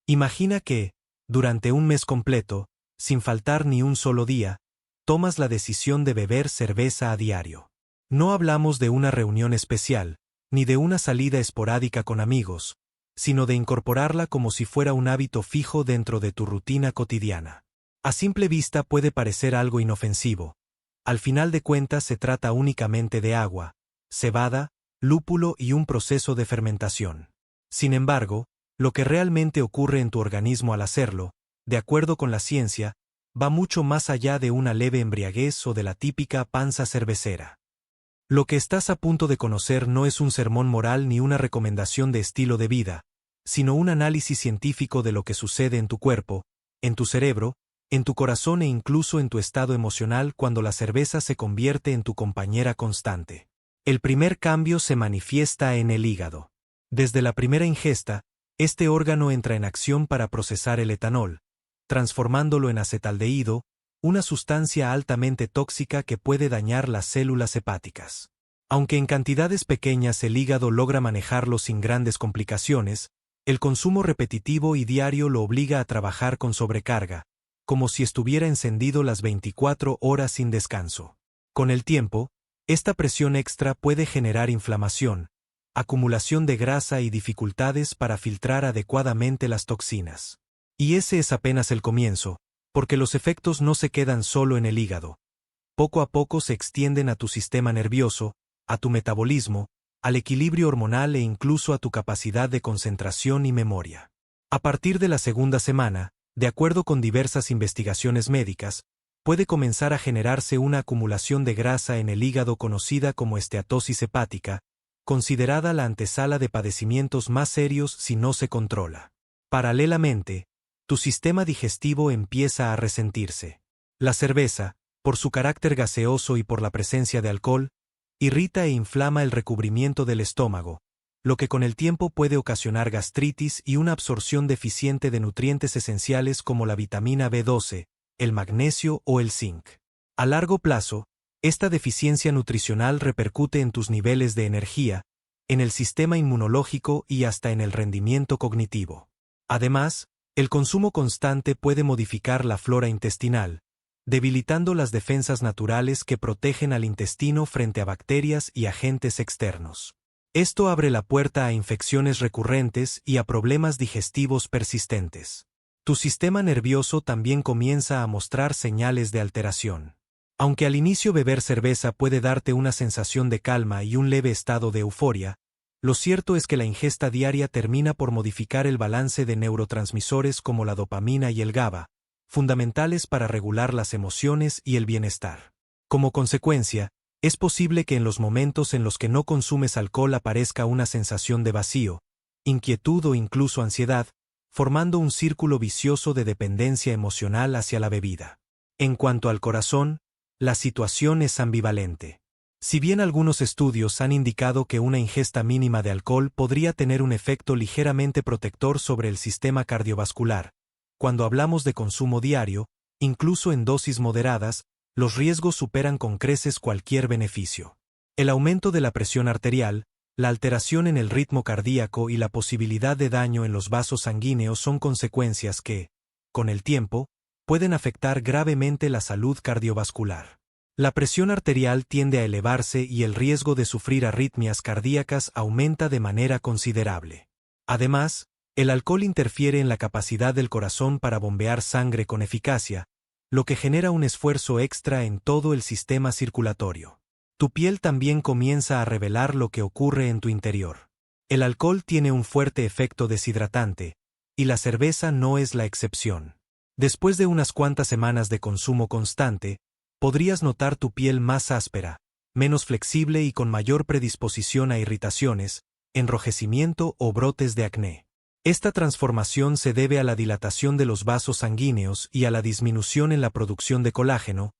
Imagina que, durante un mes completo, sin faltar ni un solo día, tomas la decisión de beber cerveza a diario. No hablamos de una reunión especial, ni de una salida esporádica con amigos, sino de incorporarla como si fuera un hábito fijo dentro de tu rutina cotidiana. A simple vista puede parecer algo inofensivo. Al final de cuentas se trata únicamente de agua, cebada, lúpulo y un proceso de fermentación. Sin embargo, lo que realmente ocurre en tu organismo al hacerlo, de acuerdo con la ciencia, va mucho más allá de una leve embriaguez o de la típica panza cervecera. Lo que estás a punto de conocer no es un sermón moral ni una recomendación de estilo de vida, sino un análisis científico de lo que sucede en tu cuerpo, en tu cerebro, en tu corazón e incluso en tu estado emocional cuando la cerveza se convierte en tu compañera constante. El primer cambio se manifiesta en el hígado. Desde la primera ingesta, este órgano entra en acción para procesar el etanol, transformándolo en acetaldehído, una sustancia altamente tóxica que puede dañar las células hepáticas. Aunque en cantidades pequeñas el hígado logra manejarlo sin grandes complicaciones, el consumo repetitivo y diario lo obliga a trabajar con sobrecarga, como si estuviera encendido las 24 horas sin descanso. Con el tiempo, esta presión extra puede generar inflamación, acumulación de grasa y dificultades para filtrar adecuadamente las toxinas. Y ese es apenas el comienzo, porque los efectos no se quedan solo en el hígado. Poco a poco se extienden a tu sistema nervioso, a tu metabolismo, al equilibrio hormonal e incluso a tu capacidad de concentración y memoria. A partir de la segunda semana, de acuerdo con diversas investigaciones médicas, puede comenzar a generarse una acumulación de grasa en el hígado conocida como esteatosis hepática, considerada la antesala de padecimientos más serios si no se controla. Paralelamente, tu sistema digestivo empieza a resentirse. La cerveza, por su carácter gaseoso y por la presencia de alcohol, irrita e inflama el recubrimiento del estómago, lo que con el tiempo puede ocasionar gastritis y una absorción deficiente de nutrientes esenciales como la vitamina B12, el magnesio o el zinc. A largo plazo, esta deficiencia nutricional repercute en tus niveles de energía, en el sistema inmunológico y hasta en el rendimiento cognitivo. Además, el consumo constante puede modificar la flora intestinal, debilitando las defensas naturales que protegen al intestino frente a bacterias y agentes externos. Esto abre la puerta a infecciones recurrentes y a problemas digestivos persistentes. Tu sistema nervioso también comienza a mostrar señales de alteración. Aunque al inicio beber cerveza puede darte una sensación de calma y un leve estado de euforia, lo cierto es que la ingesta diaria termina por modificar el balance de neurotransmisores como la dopamina y el GABA, fundamentales para regular las emociones y el bienestar. Como consecuencia, es posible que en los momentos en los que no consumes alcohol aparezca una sensación de vacío, inquietud o incluso ansiedad, formando un círculo vicioso de dependencia emocional hacia la bebida. En cuanto al corazón, la situación es ambivalente. Si bien algunos estudios han indicado que una ingesta mínima de alcohol podría tener un efecto ligeramente protector sobre el sistema cardiovascular, cuando hablamos de consumo diario, incluso en dosis moderadas, los riesgos superan con creces cualquier beneficio. El aumento de la presión arterial, la alteración en el ritmo cardíaco y la posibilidad de daño en los vasos sanguíneos son consecuencias que, con el tiempo, pueden afectar gravemente la salud cardiovascular. La presión arterial tiende a elevarse y el riesgo de sufrir arritmias cardíacas aumenta de manera considerable. Además, el alcohol interfiere en la capacidad del corazón para bombear sangre con eficacia, lo que genera un esfuerzo extra en todo el sistema circulatorio. Tu piel también comienza a revelar lo que ocurre en tu interior. El alcohol tiene un fuerte efecto deshidratante, y la cerveza no es la excepción. Después de unas cuantas semanas de consumo constante, podrías notar tu piel más áspera, menos flexible y con mayor predisposición a irritaciones, enrojecimiento o brotes de acné. Esta transformación se debe a la dilatación de los vasos sanguíneos y a la disminución en la producción de colágeno,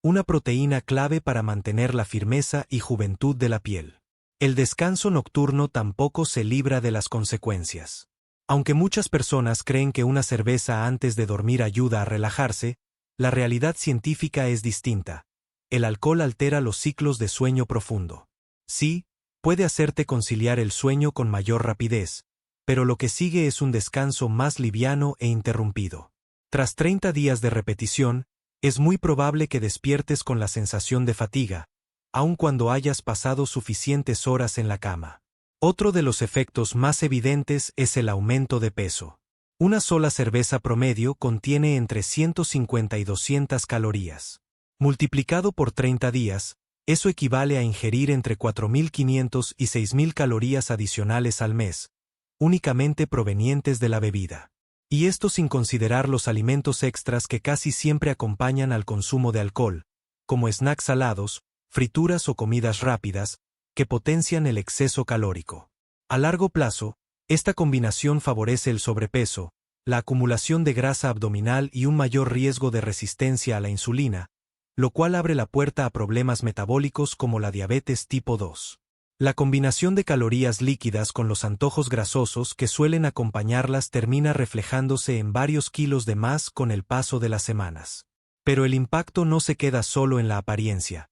una proteína clave para mantener la firmeza y juventud de la piel. El descanso nocturno tampoco se libra de las consecuencias. Aunque muchas personas creen que una cerveza antes de dormir ayuda a relajarse, la realidad científica es distinta. El alcohol altera los ciclos de sueño profundo. Sí, puede hacerte conciliar el sueño con mayor rapidez, pero lo que sigue es un descanso más liviano e interrumpido. Tras 30 días de repetición, es muy probable que despiertes con la sensación de fatiga, aun cuando hayas pasado suficientes horas en la cama. Otro de los efectos más evidentes es el aumento de peso. Una sola cerveza promedio contiene entre 150 y 200 calorías. Multiplicado por 30 días, eso equivale a ingerir entre 4.500 y 6.000 calorías adicionales al mes, únicamente provenientes de la bebida. Y esto sin considerar los alimentos extras que casi siempre acompañan al consumo de alcohol, como snacks salados, frituras o comidas rápidas, que potencian el exceso calórico. A largo plazo, esta combinación favorece el sobrepeso, la acumulación de grasa abdominal y un mayor riesgo de resistencia a la insulina, lo cual abre la puerta a problemas metabólicos como la diabetes tipo 2. La combinación de calorías líquidas con los antojos grasosos que suelen acompañarlas termina reflejándose en varios kilos de más con el paso de las semanas. Pero el impacto no se queda solo en la apariencia.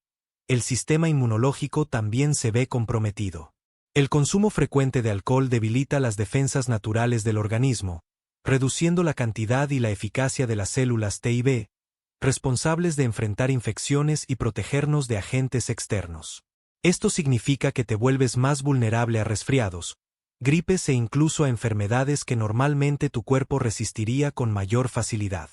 El sistema inmunológico también se ve comprometido. El consumo frecuente de alcohol debilita las defensas naturales del organismo, reduciendo la cantidad y la eficacia de las células T y B, responsables de enfrentar infecciones y protegernos de agentes externos. Esto significa que te vuelves más vulnerable a resfriados, gripes e incluso a enfermedades que normalmente tu cuerpo resistiría con mayor facilidad.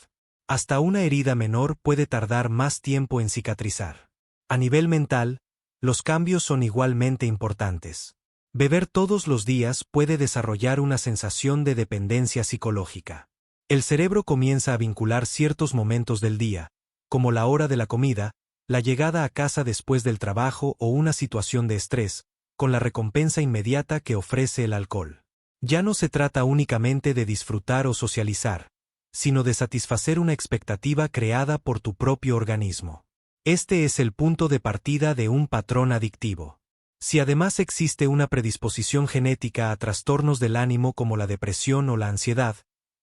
Hasta una herida menor puede tardar más tiempo en cicatrizar. A nivel mental, los cambios son igualmente importantes. Beber todos los días puede desarrollar una sensación de dependencia psicológica. El cerebro comienza a vincular ciertos momentos del día, como la hora de la comida, la llegada a casa después del trabajo o una situación de estrés, con la recompensa inmediata que ofrece el alcohol. Ya no se trata únicamente de disfrutar o socializar, sino de satisfacer una expectativa creada por tu propio organismo. Este es el punto de partida de un patrón adictivo. Si además existe una predisposición genética a trastornos del ánimo como la depresión o la ansiedad,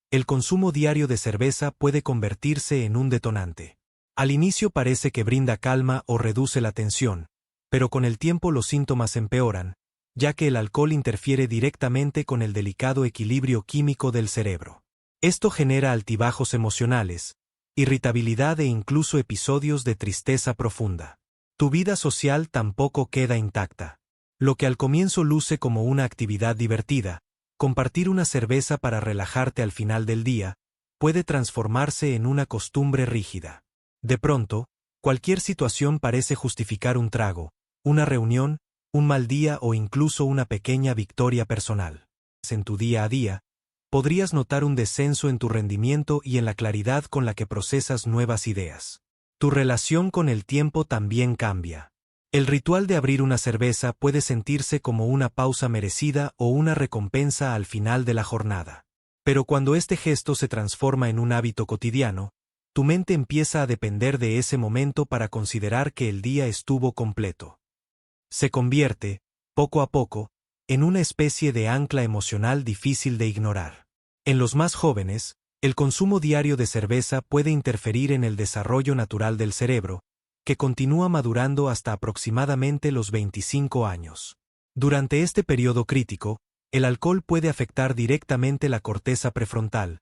el consumo diario de cerveza puede convertirse en un detonante. Al inicio parece que brinda calma o reduce la tensión, pero con el tiempo los síntomas empeoran, ya que el alcohol interfiere directamente con el delicado equilibrio químico del cerebro. Esto genera altibajos emocionales, irritabilidad e incluso episodios de tristeza profunda. Tu vida social tampoco queda intacta. Lo que al comienzo luce como una actividad divertida, compartir una cerveza para relajarte al final del día, puede transformarse en una costumbre rígida. De pronto, cualquier situación parece justificar un trago, una reunión, un mal día o incluso una pequeña victoria personal. En tu día a día, podrías notar un descenso en tu rendimiento y en la claridad con la que procesas nuevas ideas. Tu relación con el tiempo también cambia. El ritual de abrir una cerveza puede sentirse como una pausa merecida o una recompensa al final de la jornada. Pero cuando este gesto se transforma en un hábito cotidiano, tu mente empieza a depender de ese momento para considerar que el día estuvo completo. Se convierte, poco a poco, en una especie de ancla emocional difícil de ignorar. En los más jóvenes, el consumo diario de cerveza puede interferir en el desarrollo natural del cerebro, que continúa madurando hasta aproximadamente los 25 años. Durante este periodo crítico, el alcohol puede afectar directamente la corteza prefrontal,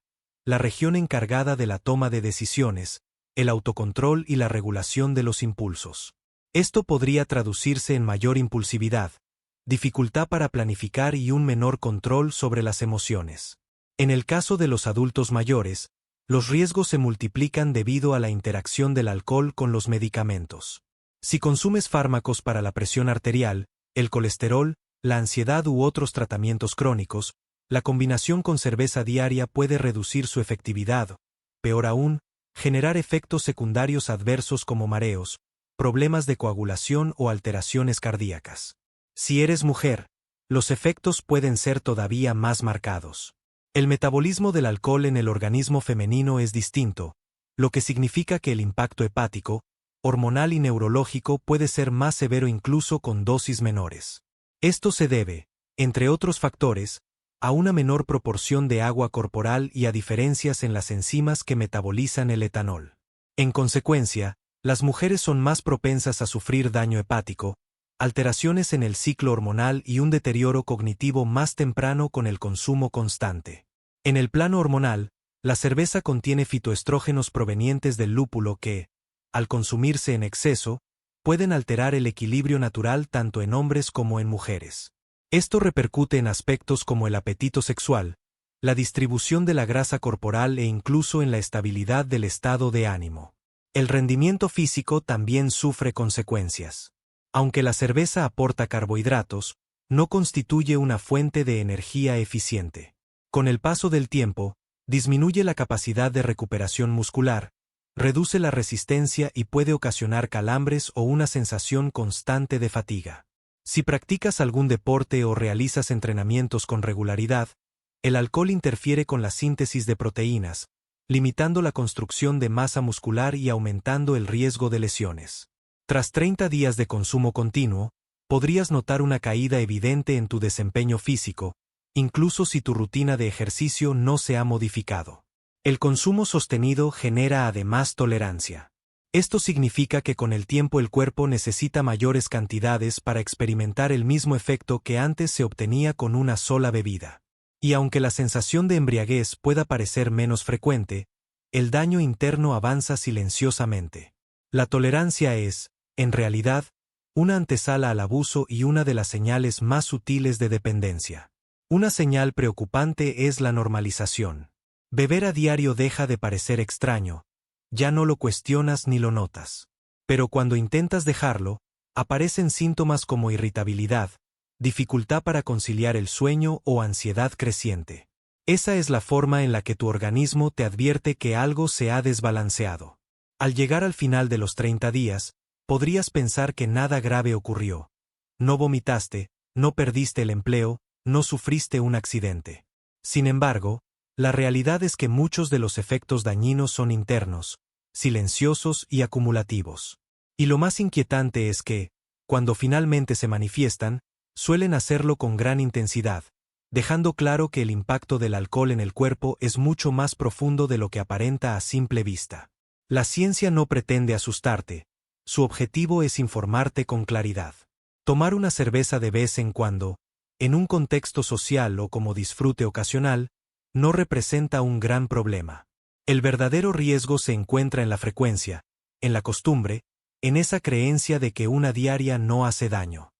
la región encargada de la toma de decisiones, el autocontrol y la regulación de los impulsos. Esto podría traducirse en mayor impulsividad, dificultad para planificar y un menor control sobre las emociones. En el caso de los adultos mayores, los riesgos se multiplican debido a la interacción del alcohol con los medicamentos. Si consumes fármacos para la presión arterial, el colesterol, la ansiedad u otros tratamientos crónicos, la combinación con cerveza diaria puede reducir su efectividad, peor aún, generar efectos secundarios adversos como mareos, problemas de coagulación o alteraciones cardíacas. Si eres mujer, los efectos pueden ser todavía más marcados. El metabolismo del alcohol en el organismo femenino es distinto, lo que significa que el impacto hepático, hormonal y neurológico puede ser más severo incluso con dosis menores. Esto se debe, entre otros factores, a una menor proporción de agua corporal y a diferencias en las enzimas que metabolizan el etanol. En consecuencia, las mujeres son más propensas a sufrir daño hepático, alteraciones en el ciclo hormonal y un deterioro cognitivo más temprano con el consumo constante. En el plano hormonal, la cerveza contiene fitoestrógenos provenientes del lúpulo que, al consumirse en exceso, pueden alterar el equilibrio natural tanto en hombres como en mujeres. Esto repercute en aspectos como el apetito sexual, la distribución de la grasa corporal e incluso en la estabilidad del estado de ánimo. El rendimiento físico también sufre consecuencias. Aunque la cerveza aporta carbohidratos, no constituye una fuente de energía eficiente. Con el paso del tiempo, disminuye la capacidad de recuperación muscular, reduce la resistencia y puede ocasionar calambres o una sensación constante de fatiga. Si practicas algún deporte o realizas entrenamientos con regularidad, el alcohol interfiere con la síntesis de proteínas, limitando la construcción de masa muscular y aumentando el riesgo de lesiones. Tras 30 días de consumo continuo, podrías notar una caída evidente en tu desempeño físico, incluso si tu rutina de ejercicio no se ha modificado. El consumo sostenido genera además tolerancia. Esto significa que con el tiempo el cuerpo necesita mayores cantidades para experimentar el mismo efecto que antes se obtenía con una sola bebida. Y aunque la sensación de embriaguez pueda parecer menos frecuente, el daño interno avanza silenciosamente. La tolerancia es, en realidad, una antesala al abuso y una de las señales más sutiles de dependencia. Una señal preocupante es la normalización. Beber a diario deja de parecer extraño, ya no lo cuestionas ni lo notas. Pero cuando intentas dejarlo, aparecen síntomas como irritabilidad, dificultad para conciliar el sueño o ansiedad creciente. Esa es la forma en la que tu organismo te advierte que algo se ha desbalanceado. Al llegar al final de los 30 días, podrías pensar que nada grave ocurrió. No vomitaste, no perdiste el empleo, no sufriste un accidente. Sin embargo, la realidad es que muchos de los efectos dañinos son internos, silenciosos y acumulativos. Y lo más inquietante es que, cuando finalmente se manifiestan, suelen hacerlo con gran intensidad, dejando claro que el impacto del alcohol en el cuerpo es mucho más profundo de lo que aparenta a simple vista. La ciencia no pretende asustarte, su objetivo es informarte con claridad. Tomar una cerveza de vez en cuando, en un contexto social o como disfrute ocasional, no representa un gran problema. El verdadero riesgo se encuentra en la frecuencia, en la costumbre, en esa creencia de que una diaria no hace daño.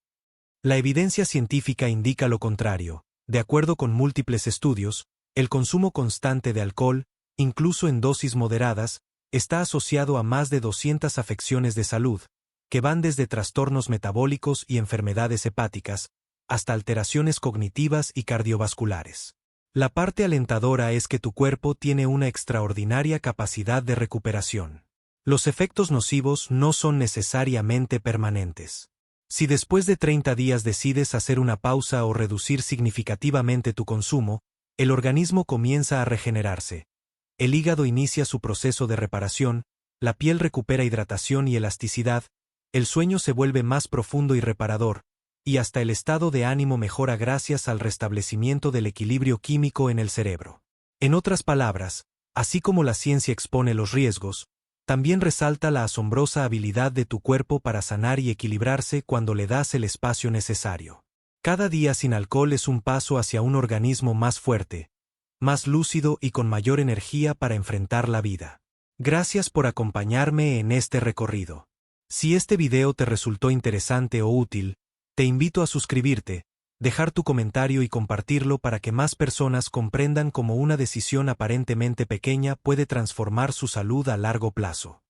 La evidencia científica indica lo contrario. De acuerdo con múltiples estudios, el consumo constante de alcohol, incluso en dosis moderadas, está asociado a más de 200 afecciones de salud, que van desde trastornos metabólicos y enfermedades hepáticas, hasta alteraciones cognitivas y cardiovasculares. La parte alentadora es que tu cuerpo tiene una extraordinaria capacidad de recuperación. Los efectos nocivos no son necesariamente permanentes. Si después de 30 días decides hacer una pausa o reducir significativamente tu consumo, el organismo comienza a regenerarse. El hígado inicia su proceso de reparación, la piel recupera hidratación y elasticidad, el sueño se vuelve más profundo y reparador, y hasta el estado de ánimo mejora gracias al restablecimiento del equilibrio químico en el cerebro. En otras palabras, así como la ciencia expone los riesgos, también resalta la asombrosa habilidad de tu cuerpo para sanar y equilibrarse cuando le das el espacio necesario. Cada día sin alcohol es un paso hacia un organismo más fuerte, más lúcido y con mayor energía para enfrentar la vida. Gracias por acompañarme en este recorrido. Si este video te resultó interesante o útil, te invito a suscribirte, dejar tu comentario y compartirlo para que más personas comprendan cómo una decisión aparentemente pequeña puede transformar su salud a largo plazo.